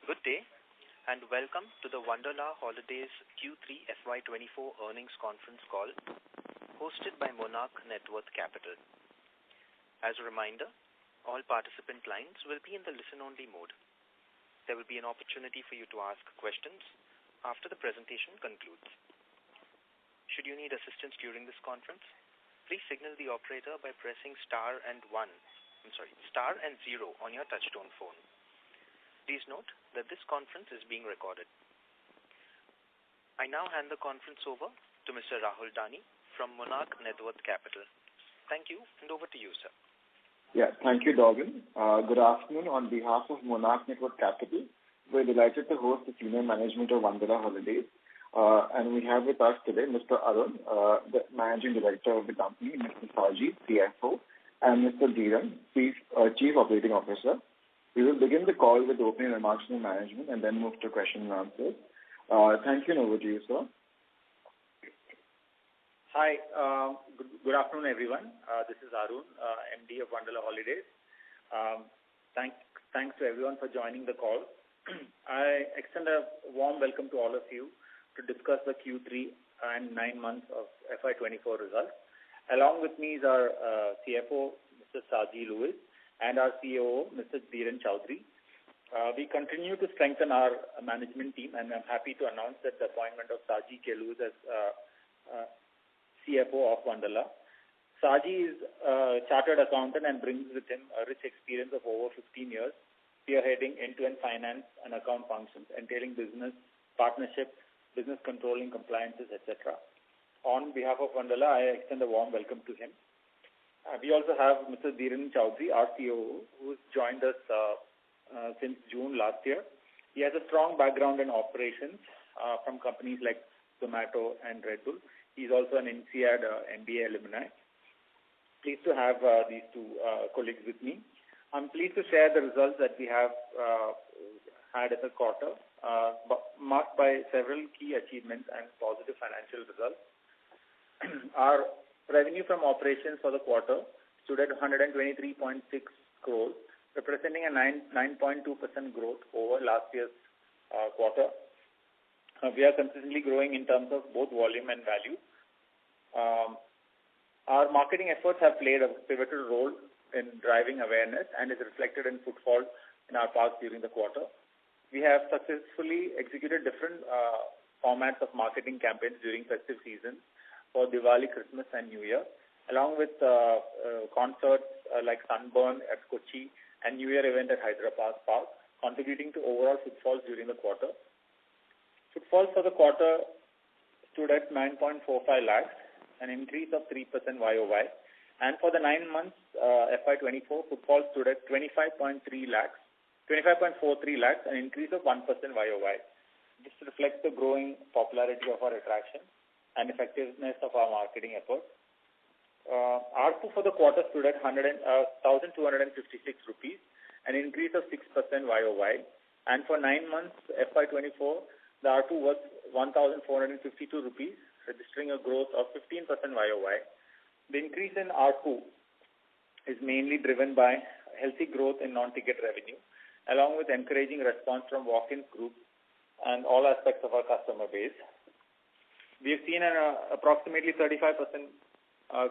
Good day, and welcome to the Wonderla Holidays Q3 FY2024 earnings conference call hosted by Monarch Networth Capital. As a reminder, all participant lines will be in the listen-only mode. There will be an opportunity for you to ask questions after the presentation concludes. Should you need assistance during this conference, please signal the operator by pressing star and 0 on your touchtone phone. Please note that this conference is being recorded. I now hand the conference over to Mr. Rahul Dani from Monarch Networth Capital. Thank you, and over to you, sir. Yeah, thank you, Dogan. Good afternoon. On behalf of Monarch Networth Capital, we're delighted to host the senior management of Wonderla Holidays. And we have with us today Mr. Arun, the Managing Director of the company, Mr. Saji, CFO, and Mr. Dhiren, Chief Operating Officer. We will begin the call with opening remarks from the management and then move to question and answers. Thank you, and over to you, sir. Hi, good afternoon, everyone. This is Arun, MD of Wonderla Holidays. Thanks to everyone for joining the call. I extend a warm welcome to all of you to discuss the Q3 and 9 months of FY24 results. Along with me is our CFO, Mr. Saji Lewis, and our COO, Mr. Dhiren Chowdhury. We continue to strengthen our management team, and I'm happy to announce that the appointment of Saji K. Lewis as CFO of Wonderla. Saji is a chartered accountant and brings with him a rich experience of over 15 years, spearheading end-to-end finance and account functions, entailing business, partnership, business controlling, compliances, etc. On behalf of Wonderla, I extend a warm welcome to him. We also have Mr. Dhiren Chowdhury, our COO, who's joined us since June last year. He has a strong background in operations from companies like Zomato and Red Bull. He's also an INSEAD MBA alumni. Pleased to have these two colleagues with me. I'm pleased to share the results that we have had as a quarter, marked by several key achievements and positive financial results. Our revenue from operations for the quarter stood at 123.6 crores, representing a 9.2% growth over last year's quarter. We are consistently growing in terms of both volume and value. Our marketing efforts have played a pivotal role in driving awareness and is reflected in footfall in our parks during the quarter. We have successfully executed different formats of marketing campaigns during festive season for Diwali, Christmas, and New Year, along with concerts like Sunburn at Kochi and New Year event at Hyderabad Park, contributing to overall footfalls during the quarter. Footfalls for the quarter stood at 9.45 lakhs, an increase of 3% YOY. And for the 9 months FY24, footfalls stood at 25.43 lakhs, an increase of 1% YOY. This reflects the growing popularity of our attraction and effectiveness of our marketing efforts. ARPU for the quarter stood at 1,256 rupees, an increase of 6% YOY. And for 9 months FY24, the ARPU was 1,452 rupees, registering a growth of 15% YOY. The increase in ARPU is mainly driven by healthy growth in non-ticket revenue, along with encouraging response from walk-in groups and all aspects of our customer base. We have seen an approximately 35%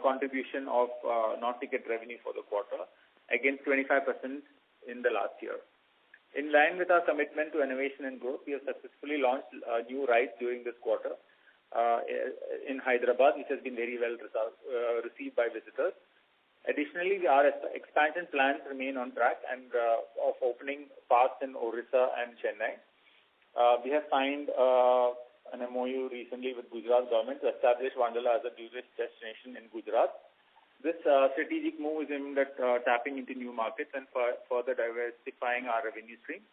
contribution of non-ticket revenue for the quarter, against 25% in the last year. In line with our commitment to innovation and growth, we have successfully launched new rides during this quarter in Hyderabad, which has been very well received by visitors. Additionally, our expansion plans remain on track and of opening parks in Orissa and Chennai. We have signed an MOU recently with Gujarat government to establish Wonderla as a tourist destination in Gujarat. This strategic move is aimed at tapping into new markets and further diversifying our revenue stream.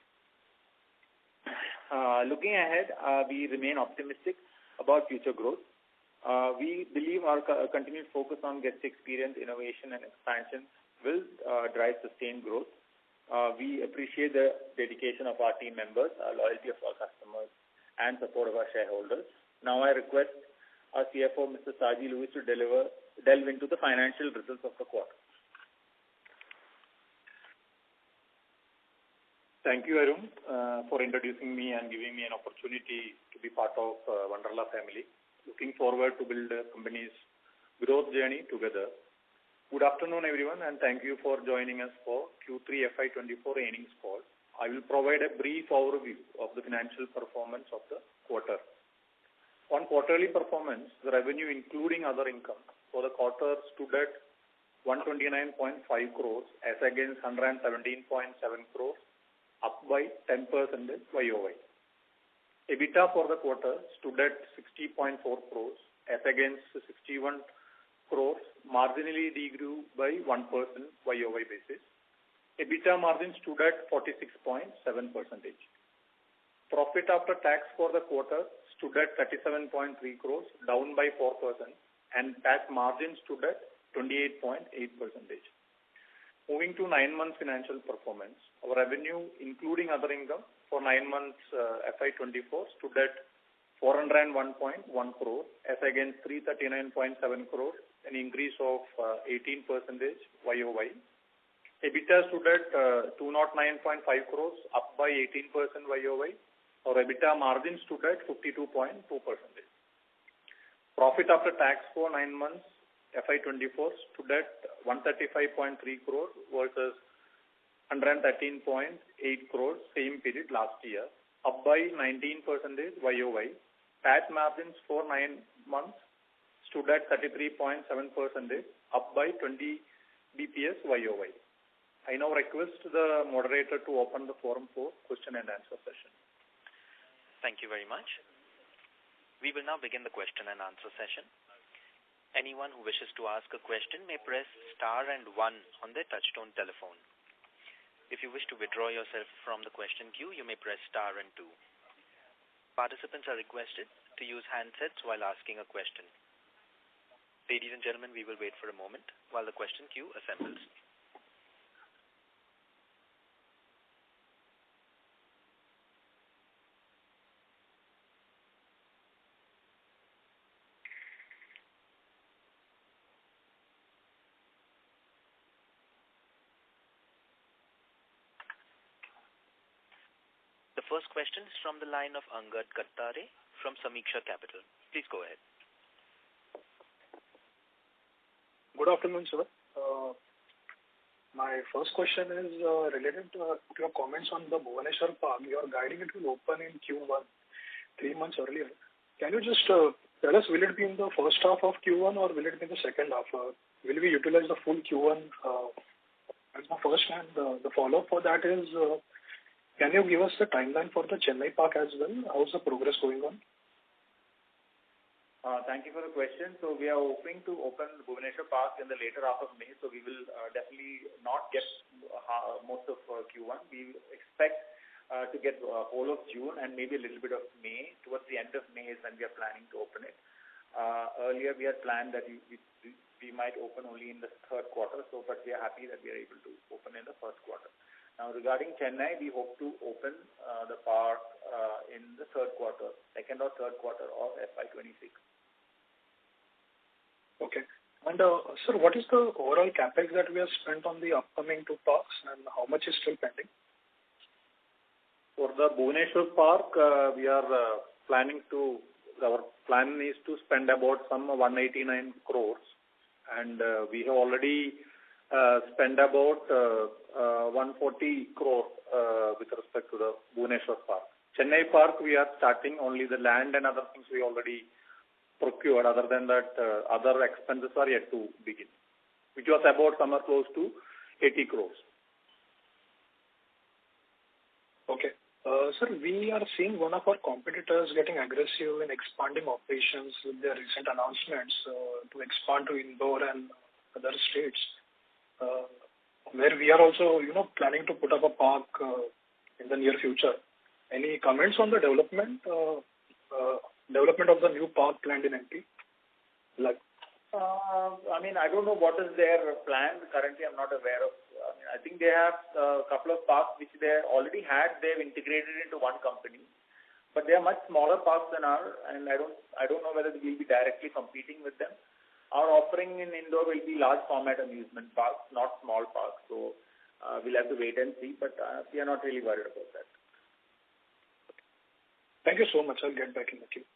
Looking ahead, we remain optimistic about future growth. We believe our continued focus on guest experience, innovation, and expansion will drive sustained growth. We appreciate the dedication of our team members, loyalty of our customers, and support of our shareholders. Now I request our CFO, Mr. Saji Lewis, to delve into the financial results of the quarter. Thank you, Arun, for introducing me and giving me an opportunity to be part of Wonderla family. Looking forward to build the company's growth journey together. Good afternoon, everyone, and thank you for joining us for Q3 FY24 earnings call. I will provide a brief overview of the financial performance of the quarter. On quarterly performance, the revenue including other income for the quarter stood at 129.5 crores as against 117.7 crores, up by 10% YOY. EBITDA for the quarter stood at 60.4 crores as against 61 crores, marginally degrew by 1% YOY basis. EBITDA margin stood at 46.7%. Profit after tax for the quarter stood at 37.3 crores, down by 4%, and tax margin stood at 28.8%. Moving to 9 months financial performance, our revenue including other income for 9 months FY24 stood at 401.1 crore as against 339.7 crore, an increase of 18% YOY. EBITDA stood at 209.5 crores, up by 18% YOY. Our EBITDA margin stood at 52.2%. Profit after tax for 9 months FY24 stood at 135.3 crore versus 113.8 crore same period last year, up by 19% YOY. PAT margins for 9 months stood at 33.7%, up by 20 BPS YOY. I now request the moderator to open the forum for question and answer session. Thank you very much. We will now begin the question and answer session. Anyone who wishes to ask a question may press star and 1 on their touchtone telephone. If you wish to withdraw yourself from the question queue, you may press star and 2. Participants are requested to use handsets while asking a question. Ladies and gentlemen, we will wait for a moment while the question queue assembles. The first question is from the line of Angad Kattare from Samiksha Capital. Please go ahead. Good afternoon, sir. My first question is related to your comments on the Bhubaneswar Park. You are guiding it will open in Q1, 3 months earlier. Can you just tell us, will it be in the first half of Q1 or will it be in the second half? Will we utilize the full Q1 as the first? And the follow-up for that is, can you give us the timeline for the Chennai Park as well? How's the progress going on? Thank you for the question. So we are hoping to open the Bhubaneswar Park in the later half of May. So we will definitely not get most of Q1. We expect to get whole of June and maybe a little bit of May. Towards the end of May is when we are planning to open it. Earlier we had planned that we might open only in the third quarter. So, but we are happy that we are able to open in the first quarter. Now, regarding Chennai, we hope to open the park in the second or third quarter of FY26. Okay. And, sir, what is the overall capex that we have spent on the upcoming 2 parks and how much is still pending? For the Bhubaneswar Park, we are our plan is to spend about some 189 crores and we have already spend about 140 crore with respect to the Bhubaneswar Park. Chennai Park, we are starting only the land and other things we already procured. Other than that, other expenses are yet to begin, which was about somewhere close to 80 crores. Okay. Sir, we are seeing one of our competitors getting aggressive in expanding operations with their recent announcements to expand to Indore and other states. Where we are also, planning to put up a park in the near future. Any comments on the development of the new park planned in MP? I don't know what is their plan. Currently, I'm not aware of. I think they have a couple of parks which they already had. They've integrated into one company, but they are much smaller parks than ours, and I don't know whether we'll be directly competing with them. Our offering in Indore will be large format amusement parks, not small parks. So we'll have to wait and see, but we are not really worried about that. Thank you so much. I'll get back in the queue.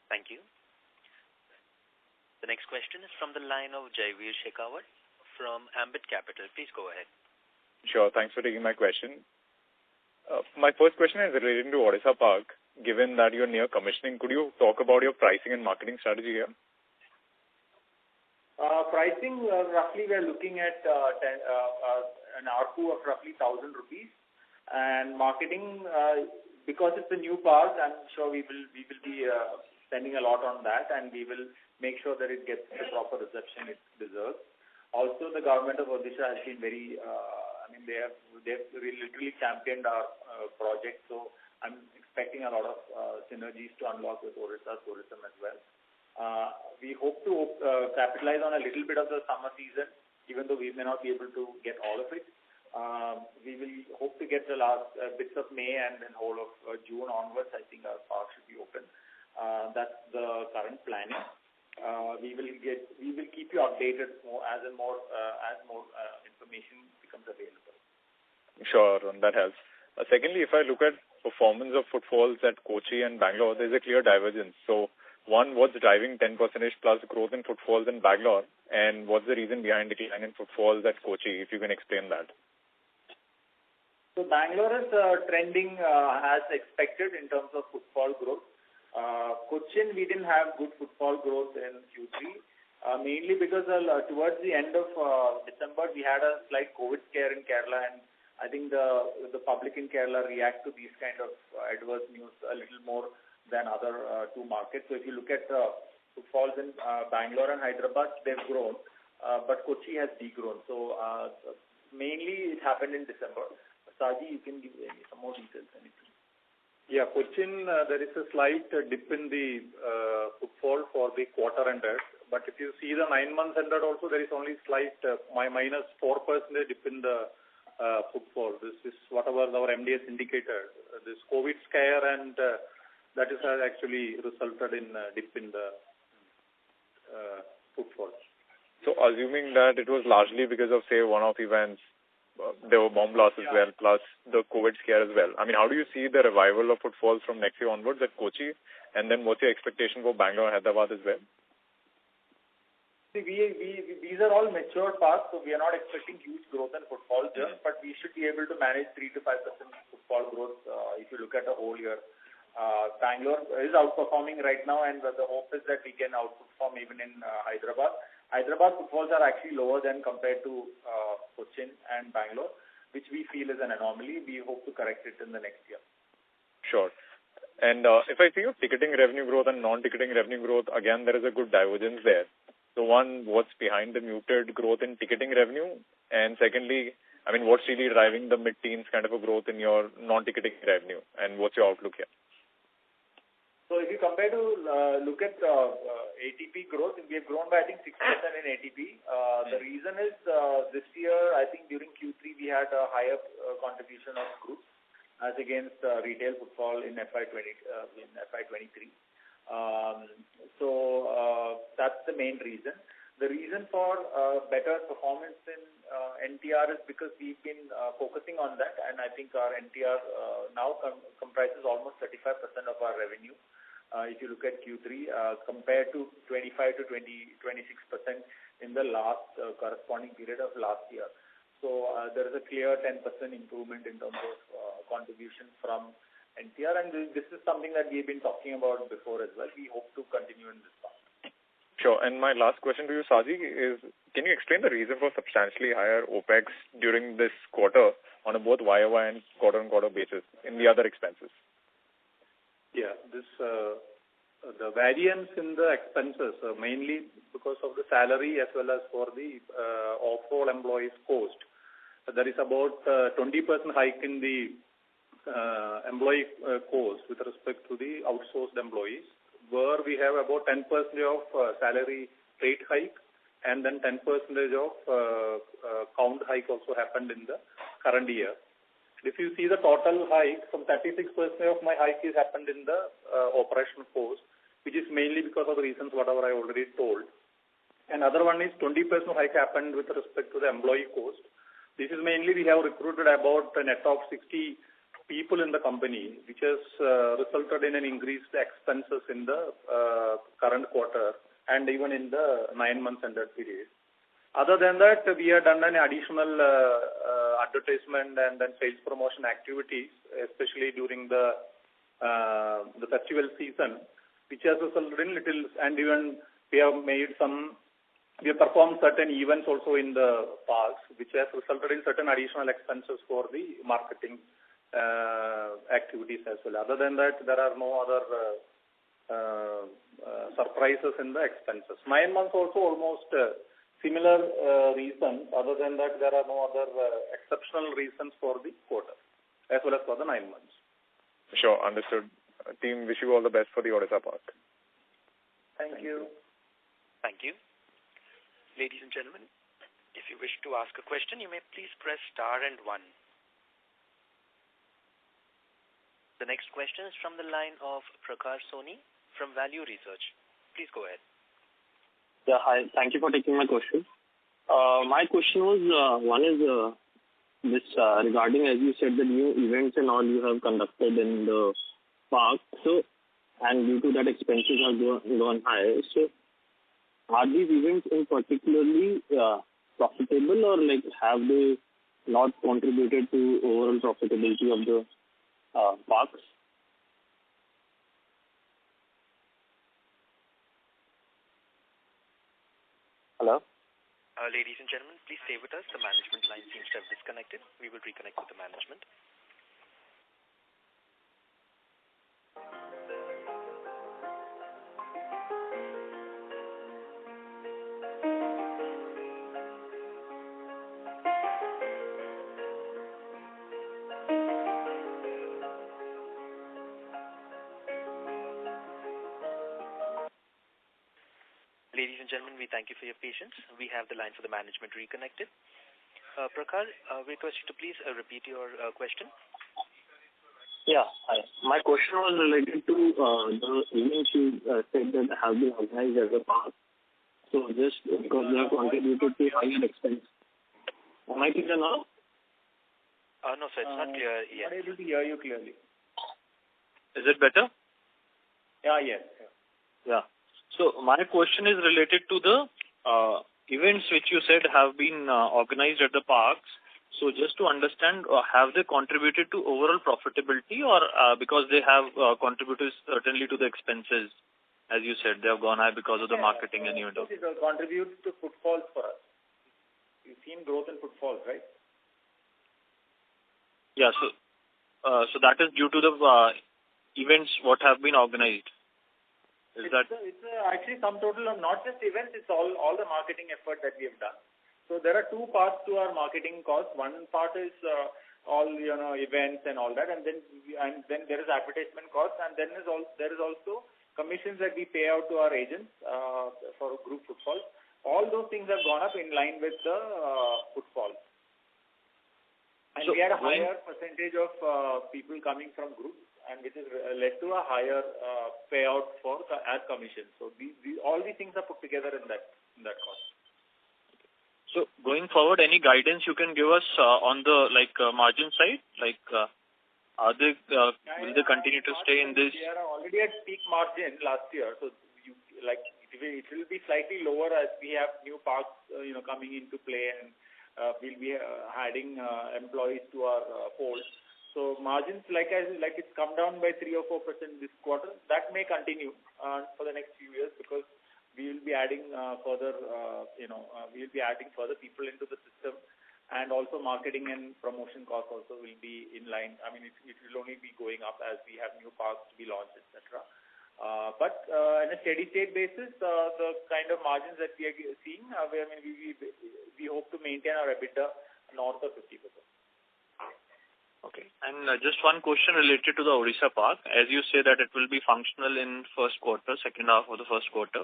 Thank you. The next question is from the line of Jaiveer Shekhawat from Ambit Capital. Please go ahead. Sure. Thanks for taking my question. My first question is related to Odisha Park. Given that you're near commissioning, could you talk about your pricing and marketing strategy here? Pricing, roughly we are looking at an ARPU of roughly 1,000 rupees. And marketing, because it's a new park, I'm sure we will be spending a lot on that, and we will make sure that it gets the proper reception it deserves. Also, the government of Odisha has been very, they've literally championed our project, so I'm expecting a lot of synergies to unlock with Odisha tourism as well. We hope to capitalize on a little bit of the summer season, even though we may not be able to get all of it. We will hope to get the last bits of May and then whole of June onwards. I think our park should be open. That's the current planning. We will keep you updated as more information becomes available. Sure, that helps. Secondly, if I look at performance of footfalls at Kochi and Bangalore, there's a clear divergence. So, one, what's driving 10% plus growth in footfalls in Bangalore, and what's the reason behind decline in footfalls at Kochi, if you can explain that? So Bangalore is trending as expected in terms of footfall growth. Cochin, we didn't have good footfall growth in Q3, mainly because towards the end of December, we had a slight COVID scare in Kerala, and I think the public in Kerala react to these kind of adverse news a little more than other two markets. So if you look at footfalls in Bangalore and Hyderabad, they've grown, but Kochi has degrown. So mainly it happened in December. Saji, you can give some more details. Anything? Yeah, Cochin, there is a slight dip in the footfall for the quarter ended. But if you see the 9 months ended also, there is only slight minus 4% dip in the footfall. This is whatever our MD has indicated. This COVID scare and that has actually resulted in a dip in the footfall. So assuming that it was largely because of, say, one-off events, there were bomb blasts as well, plus the COVID scare as well. I mean, how do you see the revival of footfalls from next year onwards at Kochi? And then what's your expectation for Bangalore and Hyderabad as well? See, these are all mature parks, so we are not expecting huge growth in footfall just, but we should be able to manage 3 to 5% footfall growth if you look at the whole year. Bangalore is outperforming right now, and the hope is that we can outperform even in Hyderabad. Hyderabad footfalls are actually lower than compared to Cochin and Bangalore, which we feel is an anomaly. We hope to correct it in the next year. Sure. And if I see your ticketing revenue growth and non-ticketing revenue growth, again, there is a good divergence there. So one, what's behind the muted growth in ticketing revenue? And secondly, I mean, what's really driving the mid-teens kind of a growth in your non-ticketing revenue? And what's your outlook here? So if you compare to look at ATP growth, we have grown by I think 6% in ATP. The reason is this year I think during Q3 we had a higher contribution of groups as against retail footfall in FY23. So that's the main reason. The reason for better performance in NTR is because we've been focusing on that, and I think our NTR now comprises almost 35% of our revenue. If you look at Q3, compared to 25 to 26% in the last corresponding period of last year. So there is a clear 10% improvement in terms of contribution from NTR, and this is something that we've been talking about before as well. We hope to continue in this path. Sure. And my last question to you, Saji, is can you explain the reason for substantially higher OPEX during this quarter on a both YOY and quarter-on-quarter basis in the other expenses? Yeah, the variance in the expenses mainly because of the salary as well as for the off-roll employees cost. There is about 20% hike in the employee cost with respect to the outsourced employees, where we have about 10% of salary rate hike, and then 10% of count hike also happened in the current year. If you see the total hike, some 36% of my hike is happened in the operational cost, which is mainly because of the reasons whatever I already told. Another one is 20% hike happened with respect to the employee cost, This is mainly we have recruited about a net of 60 people in the company, which has resulted in an increased expenses in the current quarter and even in the 9 months ended period. Other than that, we have done an additional advertisement and then sales promotion activities, especially during the festival season, which has resulted in little, and even we have performed certain events also in the parks, which has resulted in certain additional expenses for the marketing activities as well. Other than that, there are no other surprises in the expenses. 9 months also almost similar reasons. Other than that, there are no other exceptional reasons for the quarter as well as for the 9 months. Sure, understood. Team, wish you all the best for the Odisha Park. Thank you. Thank you. Ladies and gentlemen, if you wish to ask a question, you may please press star and 1. The next question is from the line of Prakash Soni from Value Research. Please go ahead. Yeah, hi. Thank you for taking my question. My question was, one is this regarding, as you said, the new events and all you have conducted in the park. So, and due to that, expenses have gone high. So, are these events in particularly profitable, or like have they not contributed to overall profitability of the parks? Hello? Ladies and gentlemen, please stay with us. The management line seems to have disconnected. We will reconnect with the management. Ladies and gentlemen, we thank you for your patience. We have the line for the management reconnected. Prakash, we request you to please repeat your question. Yeah, my question was related to the events you said that have been organized as a park. So just because they have contributed to higher expense. Am I clear now? No, sir, it's not clear yet. I'm not able to hear you clearly. Is it better? Yeah, yes. Yeah. So my question is related to the events which you said have been organized at the parks. So just to understand, have they contributed to overall profitability, or because they have contributed certainly to the expenses, as you said, they have gone high because of the marketing and event? It will contribute to footfalls for us. You've seen growth in footfalls, right? Yeah, so that is due to the events what have been organized. It's actually sum total of not just events, it's all the marketing effort that we have done. So there are two parts to our marketing cost. One part is all events and all that, and then there is advertisement cost, and then there is also commissions that we pay out to our agents for group footfalls. All those things have gone up in line with the footfalls. And so we had a higher percentage of people coming from groups, and which has led to a higher payout for as commission. So all these things are put together in that cost. So going forward, any guidance you can give us on the margin side? Will they continue to stay in this? We are already at peak margin last year, so it will be slightly lower as we have new parks coming into play, and we'll be adding employees to our fold. So margins, it's come down by 3 or 4% this quarter. That may continue for the next few years because we will be adding further people into the system, and also marketing and promotion costs also will be in line. I mean, it will only be going up as we have new parks to be launched, etc. But on a steady state basis, the kind of margins that we are seeing, we hope to maintain our EBITDA north of 50%. Okay. And just one question related to the Odisha Park. As you say that it will be functional in second half of the first quarter.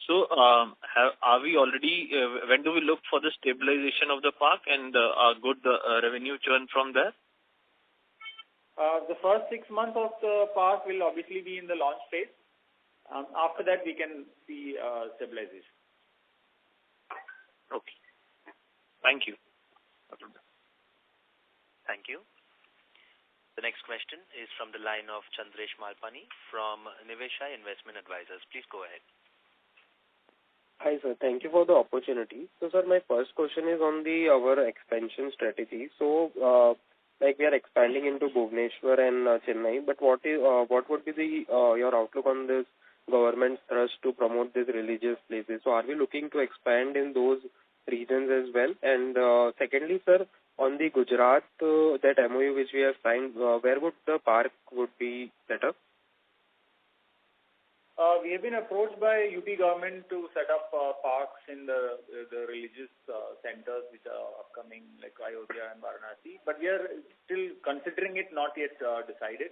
So are we already, when do we look for the stabilization of the park and a good revenue churn from there? The first 6 months of the park will obviously be in the launch phase. After that, we can see stabilization. Okay. Thank you. Thank you. The next question is from the line of Chandresh Malpani from Nivesha Investment Advisors. Please go ahead. Hi, sir. Thank you for the opportunity. So, sir, my first question is on our expansion strategy. So, we are expanding into Bhubaneswar and Chennai, but what would be your outlook on this government thrust to promote these religious places? So, are we looking to expand in those regions as well? And secondly, sir, on the Gujarat, that MOU which we have signed, where would the park be set up? We have been approached by UP government to set up parks in the religious centers which are upcoming, like Ayodhya and Varanasi. But we are still considering it, not yet decided,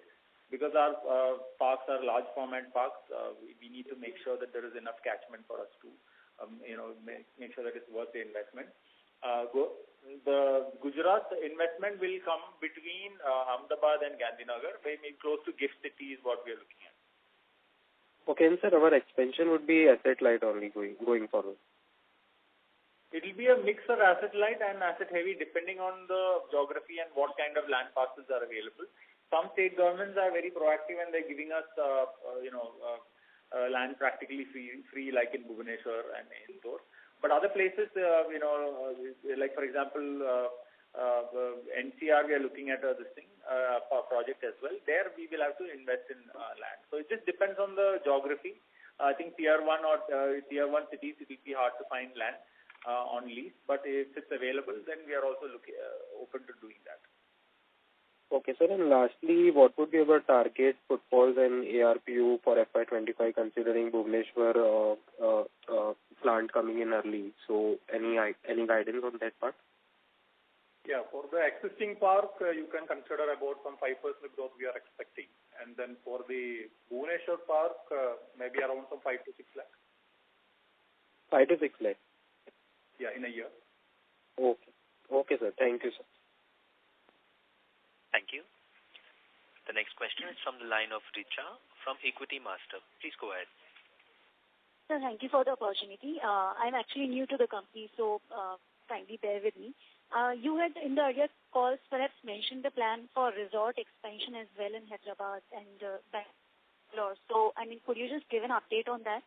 because our parks are large format parks. We need to make sure that there is enough catchment for us to, make sure that it's worth the investment. The Gujarat investment will come between Ahmedabad and Gandhinagar, maybe close to GIFT City is what we are looking at. Okay, and sir, our expansion would be asset light only going forward. It will be a mix of asset light and asset heavy depending on the geography and what kind of land parcels are available. Some state governments are very proactive and they're giving us, land practically free like in Bhubaneswar and Indore. But other places, like for example, NCR, we are looking at this thing, project as well. There we will have to invest in land. So it just depends on the geography. I think tier 1 or tier 1 cities, it will be hard to find land on lease. But if it's available, then we are also open to doing that. Okay, sir. And lastly, what would be our target footfalls and ARPU for FY25 considering Bhubaneswar plant coming in early? So any guidance on that part? Yeah, for the existing park, you can consider about some 5% growth we are expecting. And then for the Bhubaneswar park, maybe around some 5 to 6 lakh. 5 to 6 lakh? Yeah, in a year. Okay. Okay, sir. Thank you, sir. Thank you. The next question is from the line of Richa from Equity Master. Please go ahead. Sir, thank you for the opportunity. I'm actually new to the company, so kindly bear with me. You had in the earlier calls perhaps mentioned the plan for resort expansion as well in Hyderabad and Bangalore. So, could you just give an update on that?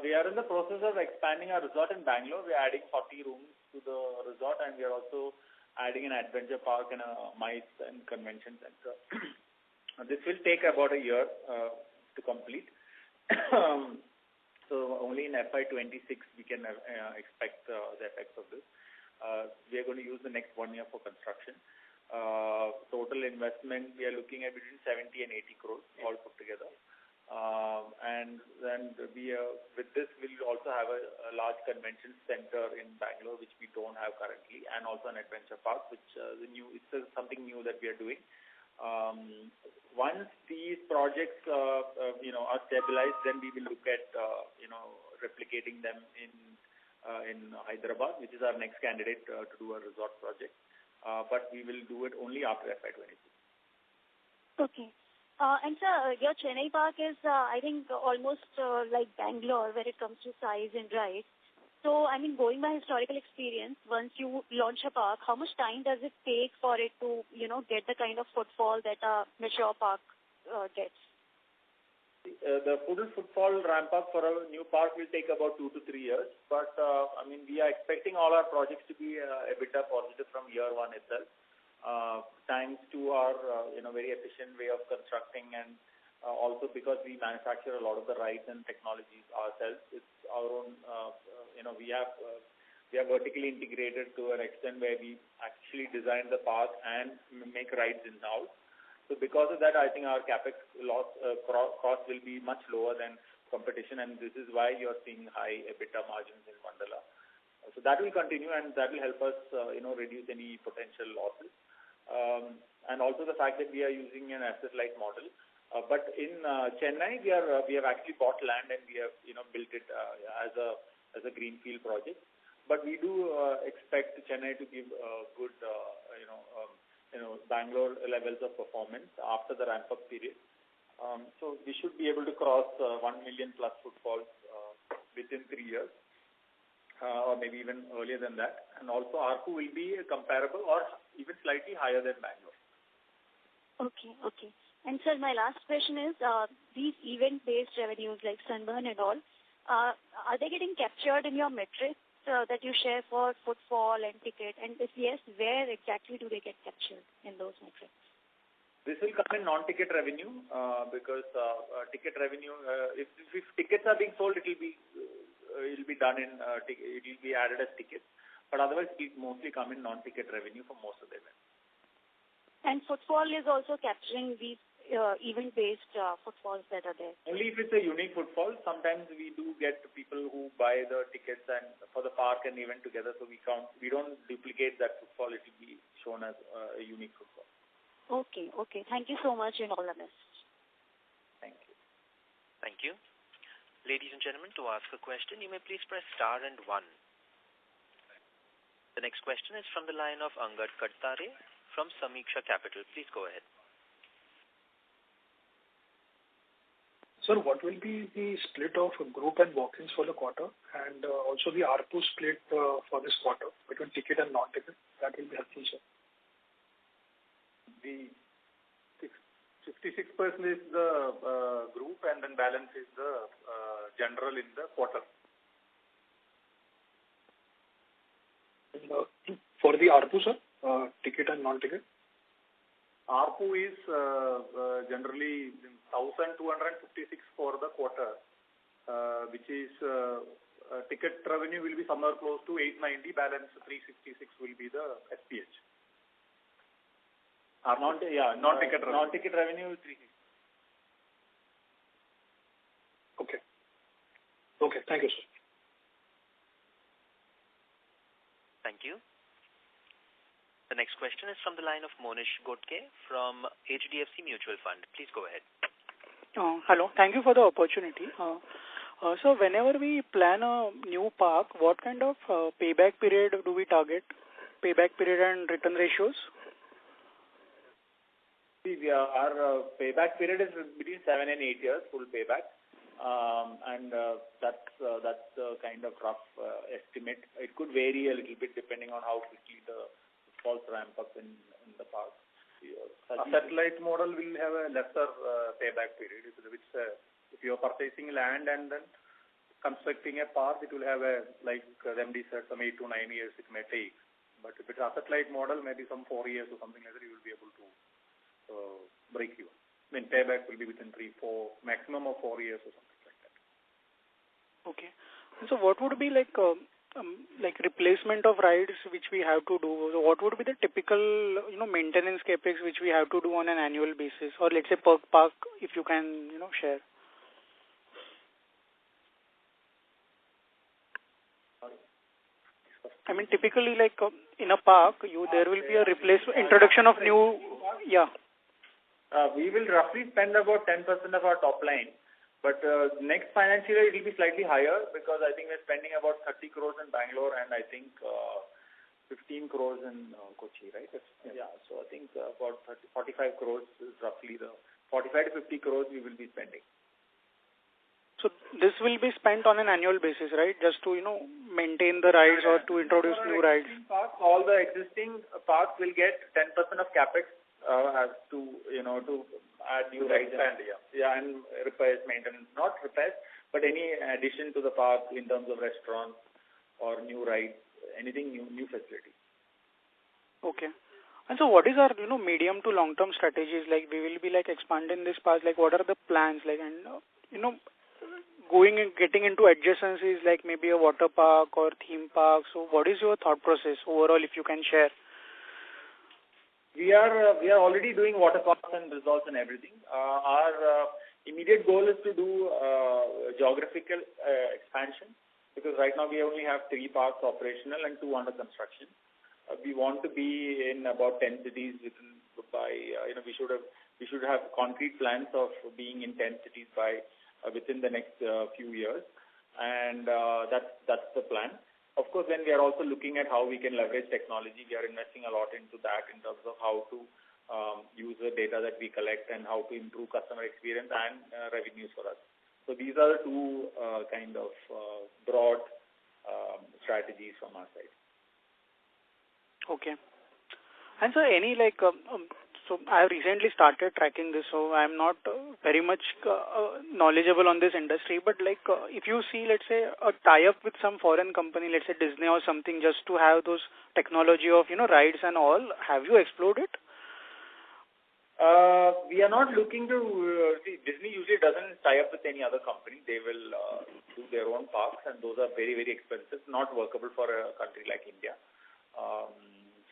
We are in the process of expanding our resort in Bangalore. We are adding 40 rooms to the resort and we are also adding an adventure park and a MICE and convention center. This will take about a year to complete. So only in FY26 we can expect the effects of this. We are going to use the next 1 year for construction. Total investment we are looking at between 70 and 80 crores all put together. And then with this we'll also have a large convention center in Bangalore which we don't have currently, and also an adventure park which it's something new that we are doing. Once these projects are stabilized, then we will look at replicating them in Hyderabad, which is our next candidate to do a resort project. But we will do it only after FY22. Okay. And sir, your Chennai park is, I think, almost like Bangalore when it comes to size and rides. So, going by historical experience, once you launch a park, how much time does it take for it to, get the kind of footfall that a mature park gets? The full footfall ramp up for a new park will take about 2 to 3 years. But, we are expecting all our projects to be EBITDA positive from year 1 itself. Thanks to our, very efficient way of constructing, and also because we manufacture a lot of the rides and technologies ourselves. It's our own, we are vertically integrated to an extent where we actually design the park and make rides in-house. So because of that, I think our capex cost will be much lower than competition, and this is why you're seeing high EBITDA margins in Wonderla. So that will continue, and that will help us, reduce any potential losses. And also the fact that we are using an asset-light model. But in Chennai, we have actually bought land and we have, built it as a greenfield project. But we do expect Chennai to give good, Bangalore levels of performance after the ramp-up period. So we should be able to cross 1 million plus footfalls within 3 years, or maybe even earlier than that. And also ARPU will be comparable or even slightly higher than Bangalore. Okay. And sir, my last question is, these event-based revenues like Sunburn and all, are they getting captured in your metrics that you share for footfall and ticket? And if yes, where exactly do they get captured in those metrics? This will come in non-ticket revenue because ticket revenue, if tickets are being sold, it will be done in it will be added as tickets. But otherwise, it will mostly come in non-ticket revenue for most of the events. And footfall is also capturing these event-based footfalls that are there. Only if it's a unique footfall. Sometimes we do get people who buy the tickets and for the park and event together, so we don't duplicate that footfall. It will be shown as a unique footfall. Okay. Thank you so much and all the best. Thank you. Thank you. Ladies and gentlemen, to ask a question, you may please press star and 1. The next question is from the line of Angad Kattare from Samiksha Capital. Please go ahead. Sir, what will be the split of group and walk-ins for the quarter, and also the ARPU split for this quarter between ticket and non-ticket? That will be helpful, sir. The 56% is the group, and then balance is the general in the quarter. And, for the ARPU, sir, ticket and non-ticket? ARPU is generally 1,256 for the quarter, which is ticket revenue will be somewhere close to 890, balance 366 will be the SPH. Non-ticket revenue. Non-ticket revenue is 360. Okay, thank you, sir. Thank you. The next question is from the line of Monish Gotke from HDFC Mutual Fund. Please go ahead. Hello. Thank you for the opportunity. So whenever we plan a new park, what kind of payback period do we target? Payback period and return ratios? Our payback period is between 7 and 8 years, full payback. And that's the kind of rough estimate. It could vary a little bit depending on how quickly the falls ramp up in the park. A satellite model will have a lesser payback period, which if you are purchasing land and then constructing a park, it will have like the MD said, some 8 to 9 years it may take. But if it's a satellite model, maybe some 4 years or something like that, you will be able to break even. I mean, payback will be within 3-4, maximum of 4 years or something like that. Okay. So what would be like replacement of rides which we have to do? So what would be the typical maintenance capex which we have to do on an annual basis, or let's say per park, if you can share? I mean, typically, like in a park, there will be a introduction of new. We will roughly spend about 10% of our top line, but next financial year it will be slightly higher because I think we're spending about 30 crores in Bangalore and I think 15 crores in Kochi, right? Yeah. So I think about 45 crores is roughly the 45 to 50 crores we will be spending. So this will be spent on an annual basis, right? Just to maintain the rides or to introduce new rides. All the existing parks will get 10% of capex as to add new rides and repairs, maintenance, not repairs, but any addition to the park in terms of restaurants or new rides, anything new facility. Okay. And so what is our medium to long term strategies? Like we will be like expanding this park. Like what are the plans? Like and going and getting into adjacencies like maybe a water park or theme park. So what is your thought process overall, if you can share? We are already doing water parks and resorts and everything. Our immediate goal is to do geographical expansion because right now we only have 3 parks operational and 2 under construction. We want to be in about 10 cities we should have concrete plans of being in 10 cities within the next few years, and that's the plan. Of course, then we are also looking at how we can leverage technology. We are investing a lot into that in terms of how to use the data that we collect and how to improve customer experience and revenues for us. So these are the 2 kind of broad strategies from our side. Okay. And so any so I have recently started tracking this, so I'm not very much knowledgeable on this industry. But if you see, let's say, a tie-up with some foreign company, let's say Disney or something, just to have those technology of rides and all, have you explored it? We are not looking to see. Disney usually doesn't tie up with any other company. They will do their own parks, and those are very, very expensive, not workable for a country like India.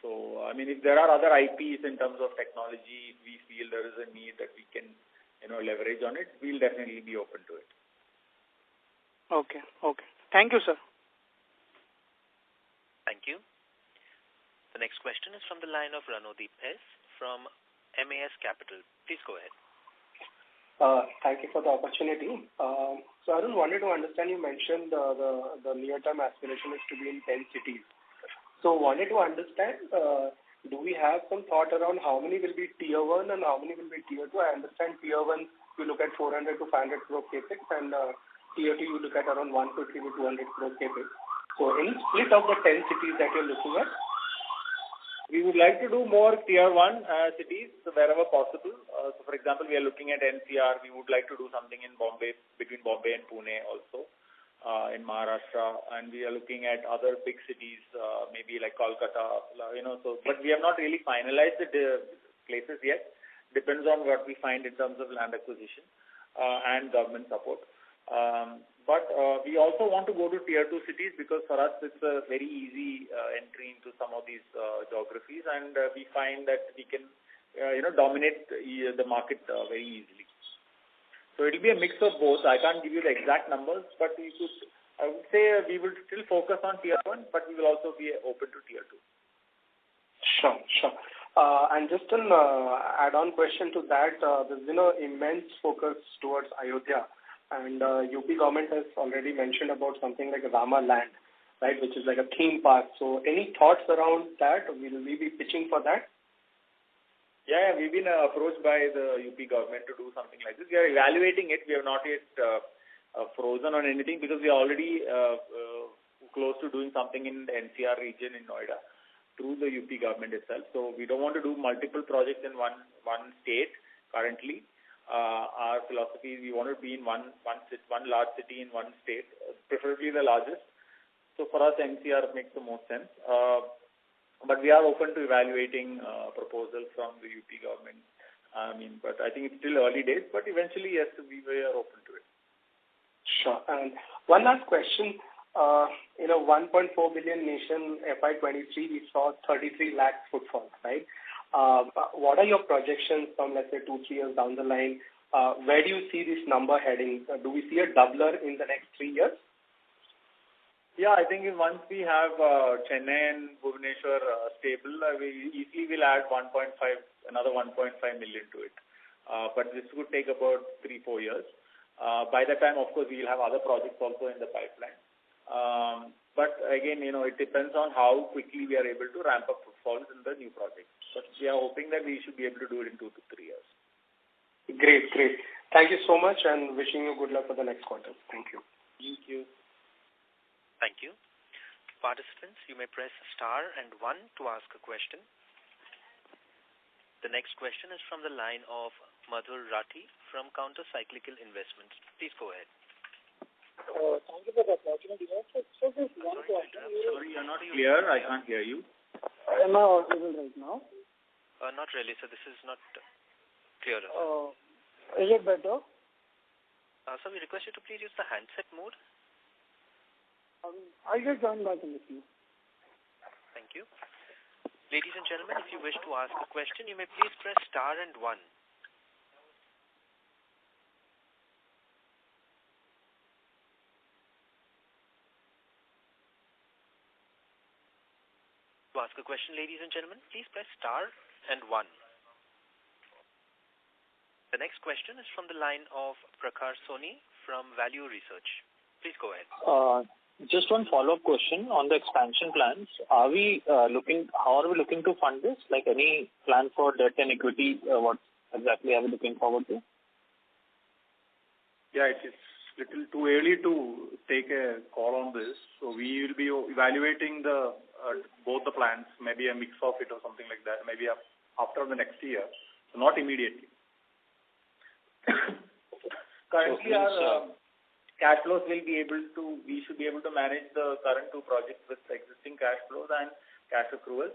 So, I mean, if there are other IPs in terms of technology, if we feel there is a need that we can, leverage on it, we'll definitely be open to it. Okay. Thank you, sir. Thank you. The next question is from the line of Ranodeep S. from MAS Capital. Please go ahead. Thank you for the opportunity. So, Arun, wanted to understand, you mentioned the near-term aspiration is to be in 10 cities. So, wanted to understand, do we have some thought around how many will be Tier 1 and how many will be Tier 2? I understand Tier 1, you look at 400 to 500 crore capex, and Tier 2, you look at around 150 to 200 crore capex. So, any split of the 10 cities that you're looking at? We would like to do more Tier 1 cities wherever possible. So, for example, we are looking at NCR. We would like to do something in Bombay, between Bombay and Pune also, in Maharashtra. And we are looking at other big cities, maybe like Kolkata, So, but we have not really finalized the places yet. Depends on what we find in terms of land acquisition and government support. But we also want to go to Tier 2 cities because for us it's a very easy entry into some of these geographies, and we find that we can, dominate the market very easily. So it will be a mix of both. I can't give you the exact numbers, but I would say we will still focus on Tier 1, but we will also be open to Tier 2. Sure. And just an add-on question to that, there's been an immense focus towards Ayodhya. And UP government has already mentioned about something like Rama Land, right, which is like a theme park. So any thoughts around that? Will we be pitching for that? Yeah, we've been approached by the UP government to do something like this. We are evaluating it. We have not yet frozen on anything because we are already close to doing something in the NCR region in Noida through the UP government itself. So we don't want to do multiple projects in one state currently. Our philosophy is we want to be in one large city in one state, preferably the largest. So for us, NCR makes the most sense. But we are open to evaluating proposals from the UP government. But I think it's still early days. But eventually, yes, we are open to it. Sure. And one last question. 1.4 billion nation FY23, we saw 33 lakh footfall, right? What are your projections from, let's say, 2-3 years down the line? Where do you see this number heading? Do we see a doubler in the next 3 years? Yeah, I think once we have Chennai and Bhubaneswar stable, we easily will add another 1.5 million to it. But this would take about 3-4 years. By that time, of course, we will have other projects also in the pipeline. But again, it depends on how quickly we are able to ramp up footfalls in the new projects. But we are hoping that we should be able to do it in 2 to 3 years. Great. Thank you so much and wishing you good luck for the next quarter. Thank you. Thank you. Thank you. Participants, you may press star and 1 to ask a question. The next question is from the line of Madhur Rathi from Counter Cyclical Investments. Please go ahead. Thank you for the opportunity. So this one question. Sorry, you're not clear. I can't hear you. Am I audible right now? Not really, sir. This is not clear. Is it better? So we request you to please use the handset mode. I'll just join back in the queue. Thank you. Ladies and gentlemen, if you wish to ask a question, you may please press star and 1. To ask a question, ladies and gentlemen, please press star and 1. The next question is from the line of Prakhar Soni from Value Research. Please go ahead. Just one follow-up question on the expansion plans. How are we looking to fund this? Like any plan for debt and equity? What exactly are we looking forward to? Yeah, it is little too early to take a call on this. So we will be evaluating the both the plans, maybe a mix of it or something like that, maybe after the next year, so not immediately. Currently, our cash flows we should be able to manage the current two projects with existing cash flows and cash accruals.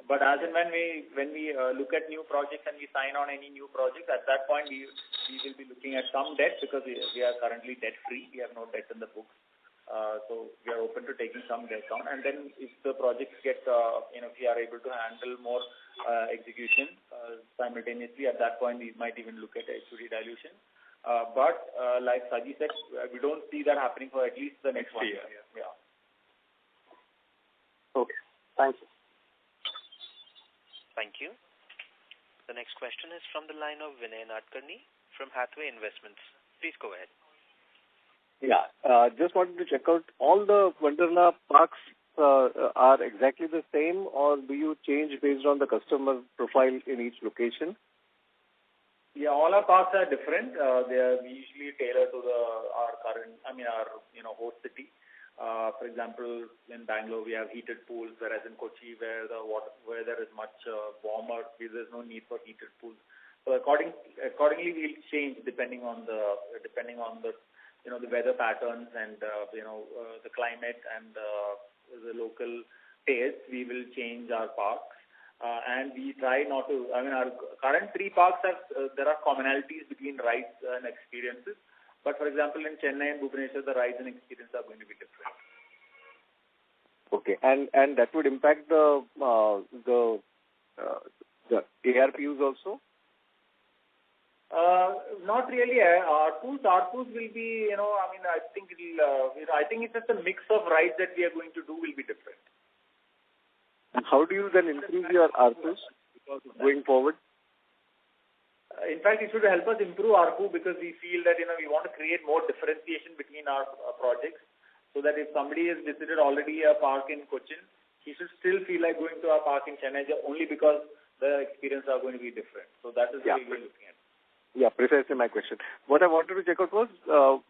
But as and when we look at new projects and we sign on any new projects, at that point we will be looking at some debt because we are currently debt free. We have no debt in the books. So we are open to taking some debt on. And then if the projects get, if we are able to handle more execution simultaneously, at that point we might even look at equity dilution. But like Saji said, we don't see that happening for at least the next 1 year. Yeah. Okay. Thank you. Thank you. The next question is from the line of Vinay Nadkarni from Hathway Investments. Please go ahead. Yeah. Just wanted to check out, all the Wonderla parks are exactly the same, or do you change based on the customer profile in each location? Yeah, all our parks are different. We usually tailor to our host city. For example, in Bangalore we have heated pools, whereas in Kochi where there is much warmer, there's no need for heated pools. So accordingly we'll change depending on the the weather patterns and the climate and the local taste. We will change our parks. And we try not to, our current three parks there are commonalities between rides and experiences. But for example, in Chennai and Bhubaneswar, the rides and experiences are going to be different. Okay. And that would impact the ARPUs also? Not really. ARPUs will be, I think it's just a mix of rides that we are going to do will be different. And how do you then increase your ARPUs going forward? In fact, it should help us improve ARPU because we feel that, we want to create more differentiation between our projects so that if somebody has visited already a park in Cochin, he should still feel like going to our park in Chennai only because the experiences are going to be different. So that is the way we're looking at it. Yeah, precisely my question. What I wanted to check out was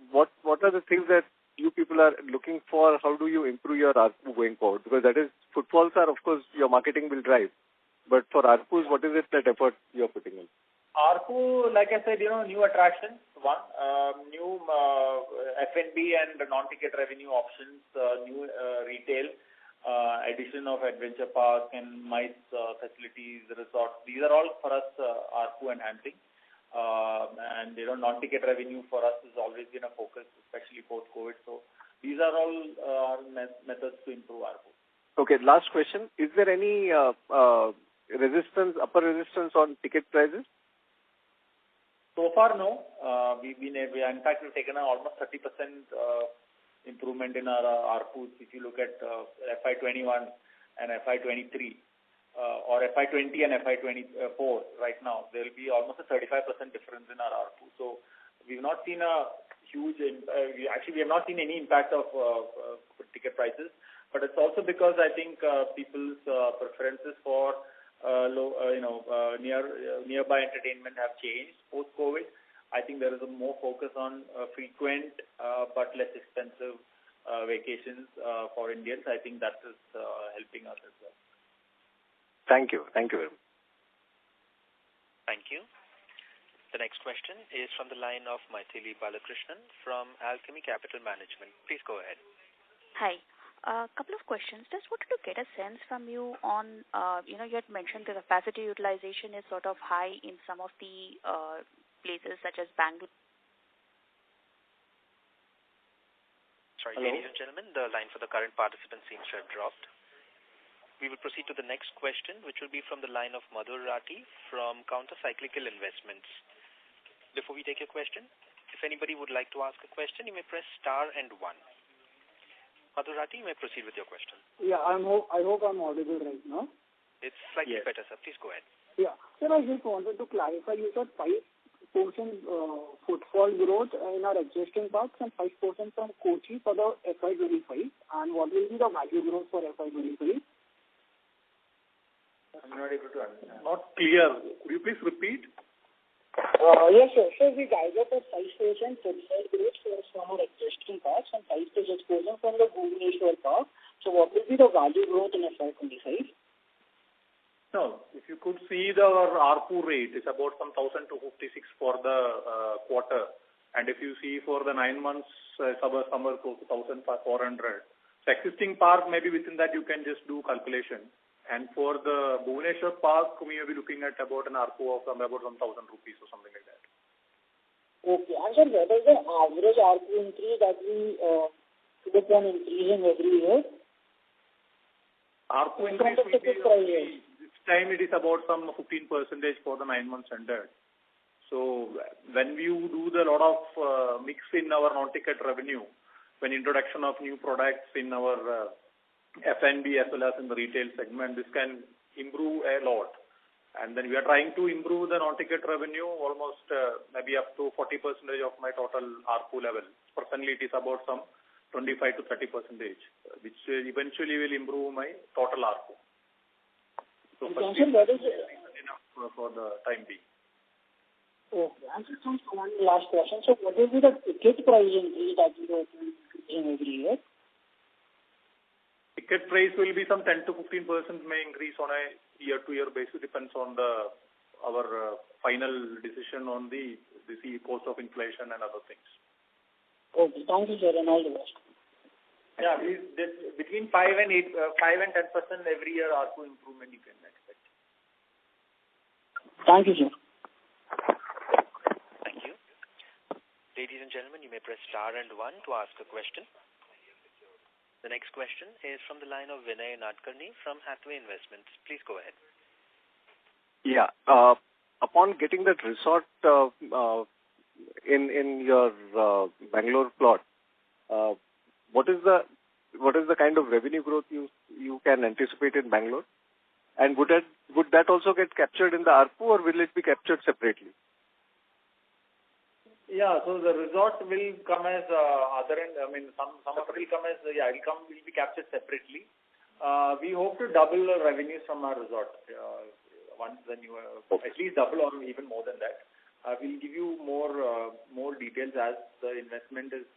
what are the things that you people are looking for? How do you improve your ARPU going forward? Because that is, footfalls are, of course, your marketing will drive. But for ARPUs, what is it that effort you're putting in? ARPU, like I said, new attractions, one, new F&B and non-ticket revenue options, new retail, addition of adventure park and MICE facilities, resorts. These are all for us ARPU enhancing. And non-ticket revenue for us has always been a focus, especially post-COVID. So these are all methods to improve ARPU. Okay, last question. Is there any upper resistance on ticket prices? So far, no. In fact, we've taken almost 30% improvement in our ARPUs. If you look at FY21 and FY23, or FY20 and FY24 right now, there will be almost a 35% difference in our ARPU. So we've not seen a huge, we have not seen any impact of ticket prices. But it's also because I think people's preferences for nearby entertainment have changed post-COVID. I think there is a more focus on frequent but less expensive vacations for Indians. I think that is helping us as well. Thank you. Thank you very much. Thank you. The next question is from the line of Maithili Balakrishnan from Alchemy Capital Management. Please go ahead. Hi. A couple of questions. Just wanted to get a sense from you on, you had mentioned the capacity utilization is sort of high in some of the places such as Bangalore. Sorry, ladies and gentlemen, the line for the current participant seems to have dropped. We will proceed to the next question, which will be from the line of Madhur Rathi from Counter-Cyclical Investments. Before we take your question, if anybody would like to ask a question, you may press star and 1. Madhur Rathi, you may proceed with your question. Yeah, I hope I'm audible right now. It's slightly better, sir. Please go ahead. Yeah. Sir, I just wanted to clarify, you said 5% footfall growth in our existing parks and 5% from Kochi for the FY25. And what will be the value growth for FY25? I'm not able to understand. Not clear. Could you please repeat? Yes, sir. So we guided at 5% footfall growth from our existing parks and 5% from the Bhubaneswar park. So what will be the value growth in FY25? No, if you could see our ARPU rate is about some 1,256 for the quarter. And if you see for the 9 months, somewhere close to 1,400. So existing park, maybe within that you can just do calculation. And for the Bhubaneswar park, we will be looking at about an ARPU of about 1,000 rupees or something like that. Okay. And sir, what is the average ARPU increase that we keep on increasing every year? ARPU increase will be, this time it is about some 15% for the 9 months ended. So when you do the lot of mix in our non-ticket revenue, when introduction of new products in our F&B as well as in the retail segment, this can improve a lot. And then we are trying to improve the non-ticket revenue almost maybe up to 40% of my total ARPU level. Personally, it is about some 25 to 30%, which eventually will improve my total ARPU. So that is enough for the time being. Okay. And just one last question. So what will be the ticket price increase that you are increasing every year? Ticket price will be some 10 to 15% may increase on a year-to-year basis, depends on our final decision on the cost of inflation and other things. Okay, thank you, sir, and all the best. Yeah, between 5 and 10% every year ARPU improvement you can expect. Thank you, sir. Thank you. Ladies and gentlemen, you may press star and 1 to ask a question. The next question is from the line of Vinay Nadkarni from Hathway Investments. Please go ahead. Yeah. Upon getting that resort in your Bangalore plot, what is the kind of revenue growth you can anticipate in Bangalore? And would that also get captured in the ARPU, or will it be captured separately? Yeah, so the resort will come as other end. I mean, some of it will come as will be captured separately. We hope to double the revenues from our resort once when you at least double or even more than that. We'll give you more details as the investment is.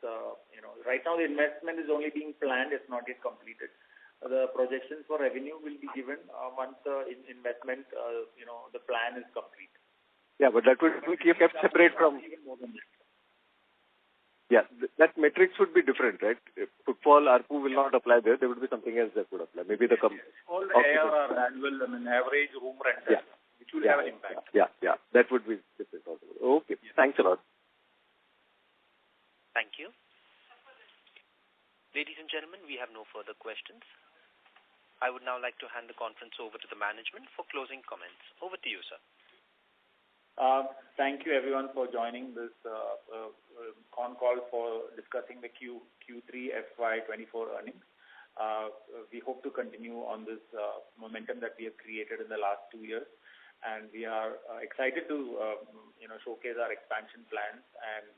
Right now the investment is only being planned; it's not yet completed. The projections for revenue will be given once the investment, the plan is complete. Yeah, but that would be kept separate from. Yeah, that metrics would be different, right? If footfall ARPU will not apply there. There would be something else that would apply. Maybe the all the ARR, annual, average room rental, which will have an impact. Yeah, that would be different also. Okay, thanks a lot. Thank you. Ladies and gentlemen, we have no further questions. I would now like to hand the conference over to the management for closing comments. Over to you, sir. Thank you everyone for joining this Concall for discussing the Q3 FY24 earnings. We hope to continue on this momentum that we have created in the last 2 years, and we are excited to showcase our expansion plans and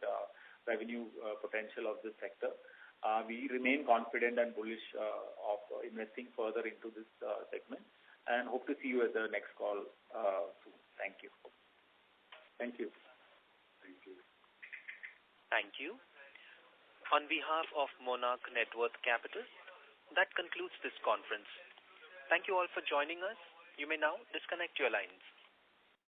revenue potential of this sector. We remain confident and bullish of investing further into this segment, and hope to see you at the next call soon. Thank you. Thank you. Thank you. Thank you. On behalf of Monarch Networth Capital, that concludes this conference. Thank you all for joining us. You may now disconnect your lines.